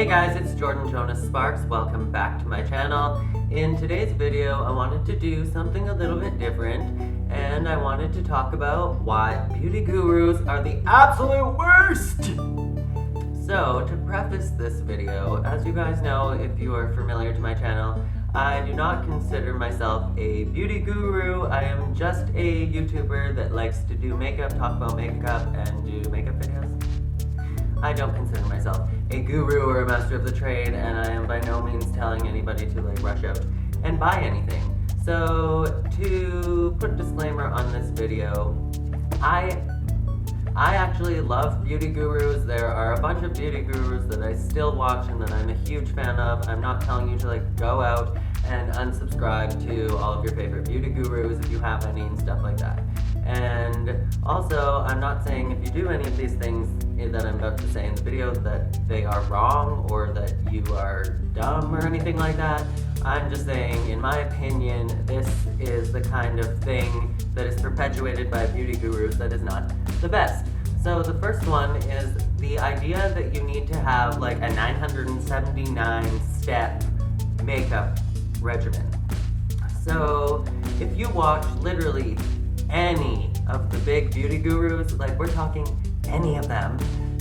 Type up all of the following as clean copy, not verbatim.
Hey guys, it's Jordan Jonas Sparks. Welcome back to my channel. In today's video, I wanted to do something a little bit different, and I wanted to talk about why beauty gurus are the absolute worst! So, to preface this video, as you guys know, if you are familiar to my channel, I do not consider myself a beauty guru. I am just a YouTuber that likes to do makeup, talk about makeup, and do makeup videos. I don't consider myself a guru or a master of the trade, and I am by no means telling anybody to rush out and buy anything. So to put a disclaimer on this video, I actually love beauty gurus. There are a bunch of beauty gurus that I still watch and that I'm a huge fan of. I'm not telling you to go out and unsubscribe to all of your favorite beauty gurus if you have any and stuff like that. And also, I'm not saying if you do any of these things that I'm about to say in the video that they are wrong or that you are dumb or anything like that. I'm just saying, in my opinion, this is the kind of thing that is perpetuated by beauty gurus that is not the best. So the first one is the idea that you need to have a 979 step makeup regimen. So if you watch literally any of the big beauty gurus, we're talking any of them,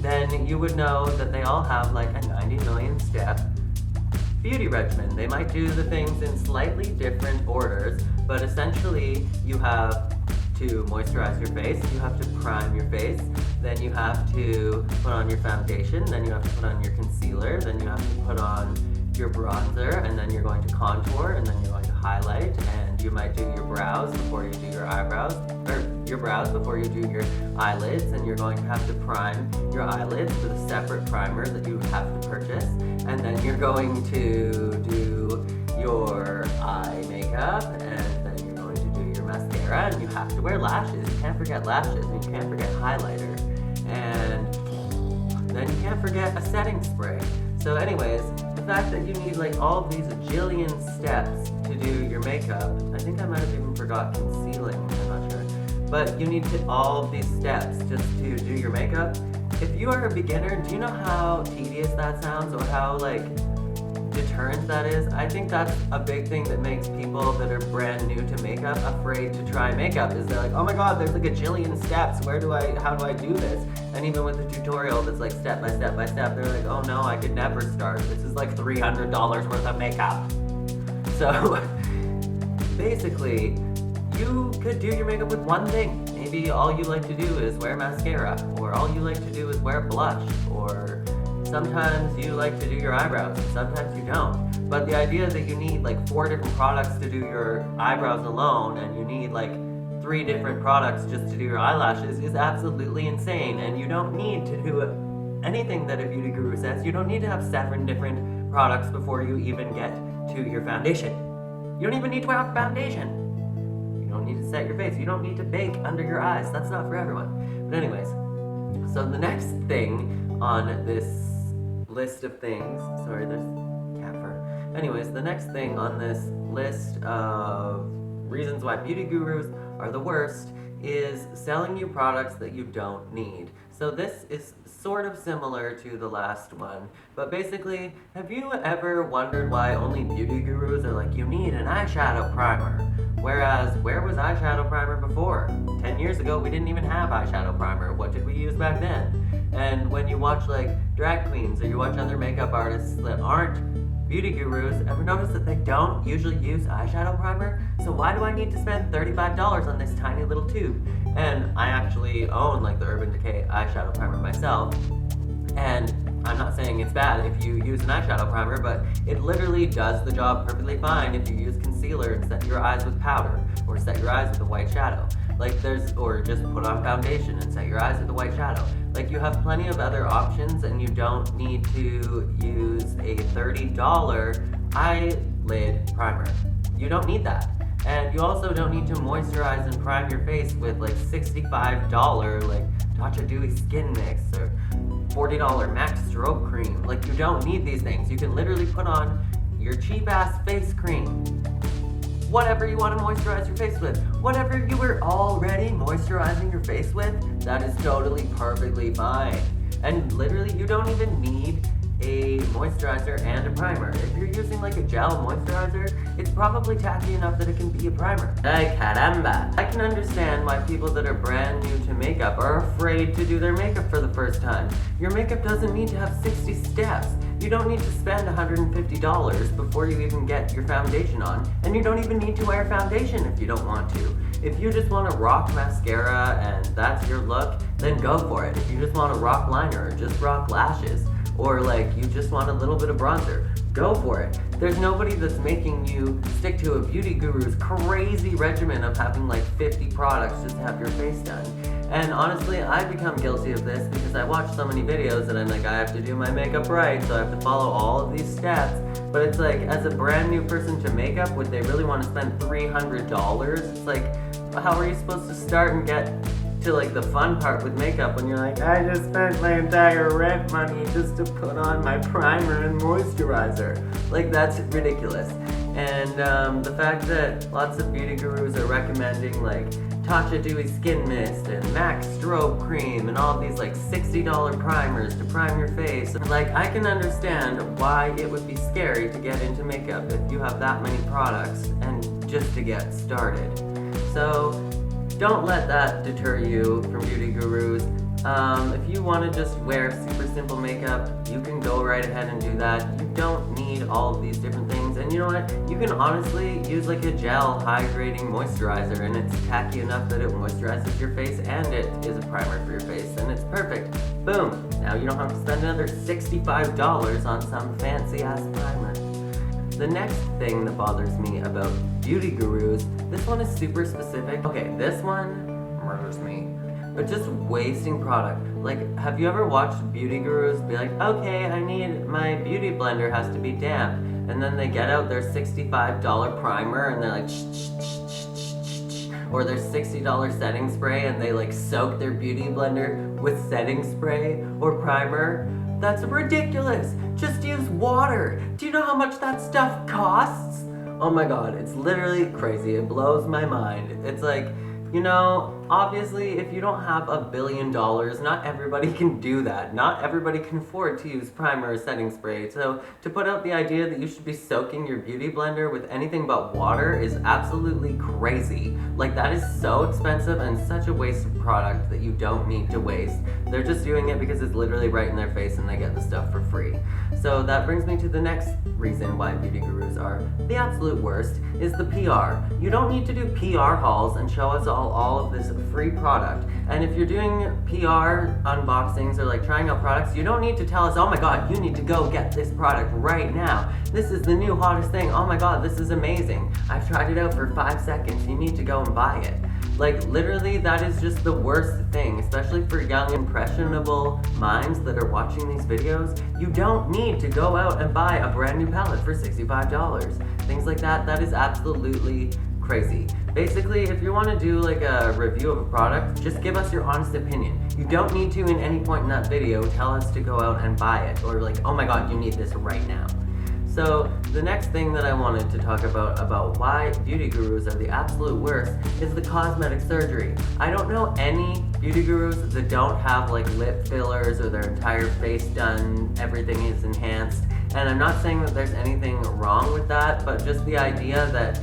then you would know that they all have a 90 million step beauty regimen. They might do the things in slightly different orders, but essentially you have to moisturize your face, you have to prime your face, then you have to put on your foundation, then you have to put on your concealer, then you have to put on your bronzer, and then you're going to contour, and then you're going to highlight, and you might do your brows before you do your eyebrows, or your brows before you do your eyelids, and you're going to have to prime your eyelids with a separate primer that you have to purchase, and then you're going to do your eye makeup, and then you're going to do your mascara, and you have to wear lashes. You can't forget lashes, and you can't forget highlighter, and then you can't forget a setting spray. So anyways, the fact that you need all of these jillion steps to do your makeup, I think I might have even forgot concealing, I'm not sure. But you need all of these steps just to do your makeup. If you are a beginner, do you know how tedious that sounds or how deterrent that is? I think that's a big thing that makes people that are brand new to makeup afraid to try makeup, is they're oh my god, there's a jillion steps, how do I do this? And even with a tutorial that's step by step by step, they're oh no, I could never start. This is $300 worth of makeup. So basically, you could do your makeup with one thing. Maybe all you like to do is wear mascara, or all you like to do is wear blush, or sometimes you like to do your eyebrows, and sometimes you don't. But the idea that you need 4 different products to do your eyebrows alone, and you need 3 different products just to do your eyelashes is absolutely insane. And you don't need to do anything that a beauty guru says. You don't need to have 7 different products before you even get to your foundation. You don't even need to wear foundation. You don't need to set your face. You don't need to bake under your eyes. That's not for everyone. But anyways, so the next thing on this list of things, sorry, there's cat fur. Anyways, the next thing on this list of reasons why beauty gurus are the worst is selling you products that you don't need. So this is sort of similar to the last one, but basically, have you ever wondered why only beauty gurus are you need an eyeshadow primer? Whereas, where was eyeshadow primer before? 10 years ago, we didn't even have eyeshadow primer. What did we use back then? And when you watch drag queens or you watch other makeup artists that aren't beauty gurus, ever notice that they don't usually use eyeshadow primer? So why do I need to spend $35 on this tiny little tube? And I actually own the Urban Decay eyeshadow primer myself, and I'm not saying it's bad if you use an eyeshadow primer, but it literally does the job perfectly fine if you use concealer and set your eyes with powder, or set your eyes with a white shadow. Or just put on foundation and set your eyes with a white shadow. You have plenty of other options, and you don't need to use a $30 eyelid primer. You don't need that. And you also don't need to moisturize and prime your face with $65 Tatcha Dewy Skin Mix or $40 MAC Stroke Cream. You don't need these things. You can literally put on your cheap ass face cream. Whatever you want to moisturize your face with. Whatever you were already moisturizing your face with, that is totally perfectly fine. And literally, you don't even need a moisturizer and a primer. If you're using like a gel moisturizer, it's probably tacky enough that it can be a primer. Ay caramba! I can understand why people that are brand new to makeup are afraid to do their makeup for the first time. Your makeup doesn't need to have 60 steps. You don't need to spend $150 before you even get your foundation on, and you don't even need to wear foundation if you don't want to. If you just want to rock mascara and that's your look, then go for it. If you just want to rock liner or just rock lashes, or like you just want a little bit of bronzer, go for it. There's nobody that's making you stick to a beauty guru's crazy regimen of having like 50 products just to have your face done. And honestly, I've become guilty of this because I watch so many videos and I'm like, I have to do my makeup right, so I have to follow all of these steps. But it's like, as a brand new person to makeup, would they really want to spend $300? It's like, how are you supposed to start and get to like the fun part with makeup when you're like, I just spent my entire rent money just to put on my primer and moisturizer. Like, that's ridiculous. And the fact that lots of beauty gurus are recommending like Tatcha Dewy Skin Mist and MAC Strobe Cream and all these like $60 primers to prime your face. Like, I can understand why it would be scary to get into makeup if you have that many products and just to get started. So don't let that deter you from beauty gurus. If you want to just wear super simple makeup, you can go right ahead and do that. You don't need all of these different things. And you know what? You can honestly use like a gel hydrating moisturizer, and it's tacky enough that it moisturizes your face and it is a primer for your face, and it's perfect. Boom! Now you don't have to spend another $65 on some fancy ass primer. The next thing that bothers me about beauty gurus, this one is super specific. Okay, this one murders me. But just wasting product. Like, have you ever watched beauty gurus be like, okay, I need, my beauty blender has to be damp. And then they get out their $65 primer and they're like, or their $60 setting spray and they like soak their beauty blender with setting spray or primer. That's ridiculous. Just use water. Do you know how much that stuff costs? Oh my god, it's literally crazy. It blows my mind. It's like, you know, obviously if you don't have $1 billion, not everybody can do that. Not everybody can afford to use primer or setting spray. So to put out the idea that you should be soaking your beauty blender with anything but water is absolutely crazy. Like, that is so expensive and such a waste of product that you don't need to waste. They're just doing it because it's literally right in their face and they get the stuff for free. So that brings me to the next reason why beauty gurus are the absolute worst, is the PR. You don't need to do PR hauls and show us all of this free product. And if you're doing PR unboxings or like trying out products, you don't need to tell us, oh my god, you need to go get this product right now. This is the new hottest thing. Oh my god, this is amazing. I've tried it out for 5 seconds. You need to go and buy it. Like, literally, that is just the worst thing, especially for young, impressionable minds that are watching these videos. You don't need to go out and buy a brand new palette for $65. Things like that, that is absolutely crazy. Basically, if you want to do like a review of a product, just give us your honest opinion. You don't need to, in any point in that video, tell us to go out and buy it, or like, oh my god, you need this right now. So the next thing that I wanted to talk about why beauty gurus are the absolute worst is the cosmetic surgery. I don't know any beauty gurus that don't have like lip fillers or their entire face done, everything is enhanced. And I'm not saying that there's anything wrong with that, but just the idea that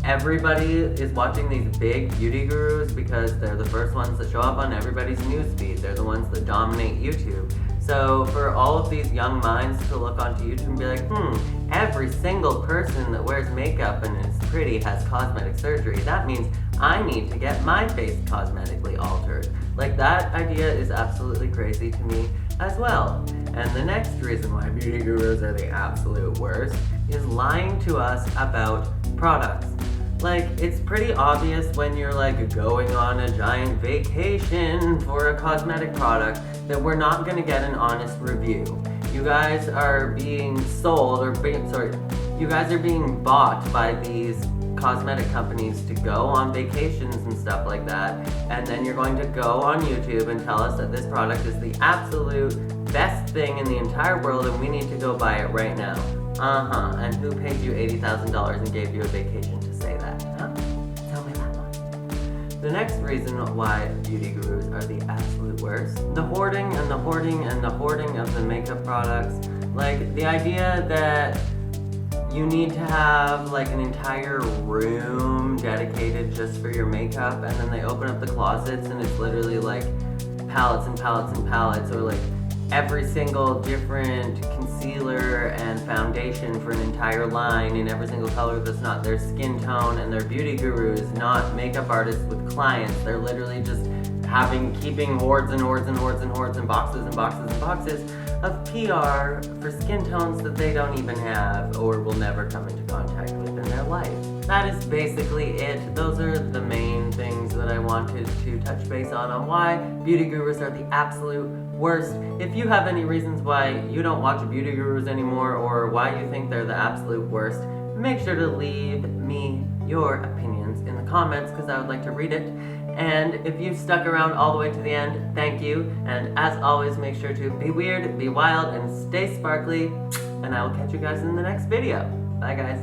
everybody is watching these big beauty gurus because they're the first ones that show up on everybody's newsfeed. They're the ones that dominate YouTube. So for all of these young minds to look onto YouTube and be like, every single person that wears makeup and is pretty has cosmetic surgery. That means I need to get my face cosmetically altered. Like, that idea is absolutely crazy to me as well. And the next reason why beauty gurus are the absolute worst is lying to us about products. Like, it's pretty obvious when you're like going on a giant vacation for a cosmetic product that we're not gonna get an honest review. You guys are being sold, you guys are being bought by these cosmetic companies to go on vacations and stuff like that, and then you're going to go on YouTube and tell us that this product is the absolute best thing in the entire world and we need to go buy it right now. And who paid you $80,000 and gave you a vacation to say that, huh? Tell me that one. The next reason why beauty gurus are the absolute worst, the hoarding and the hoarding and the hoarding of the makeup products. Like, the idea that you need to have like an entire room dedicated just for your makeup, and then they open up the closets and it's literally like palettes and palettes and palettes, or like every single different concealer and foundation for an entire line in every single color that's not their skin tone, and they're beauty gurus, not makeup artists with clients. They're literally just keeping hordes and hordes and hordes and hordes and boxes and boxes and boxes of PR for skin tones that they don't even have or will never come into contact with in their life. That is basically it. Those are the main things that I wanted to touch base on why beauty gurus are the absolute worst. If you have any reasons why you don't watch beauty gurus anymore, or why you think they're the absolute worst, make sure to leave me your opinions in the comments, because I would like to read it. And if you've stuck around all the way to the end, thank you. And as always, make sure to be weird, be wild, and stay sparkly. And I will catch you guys in the next video. Bye, guys.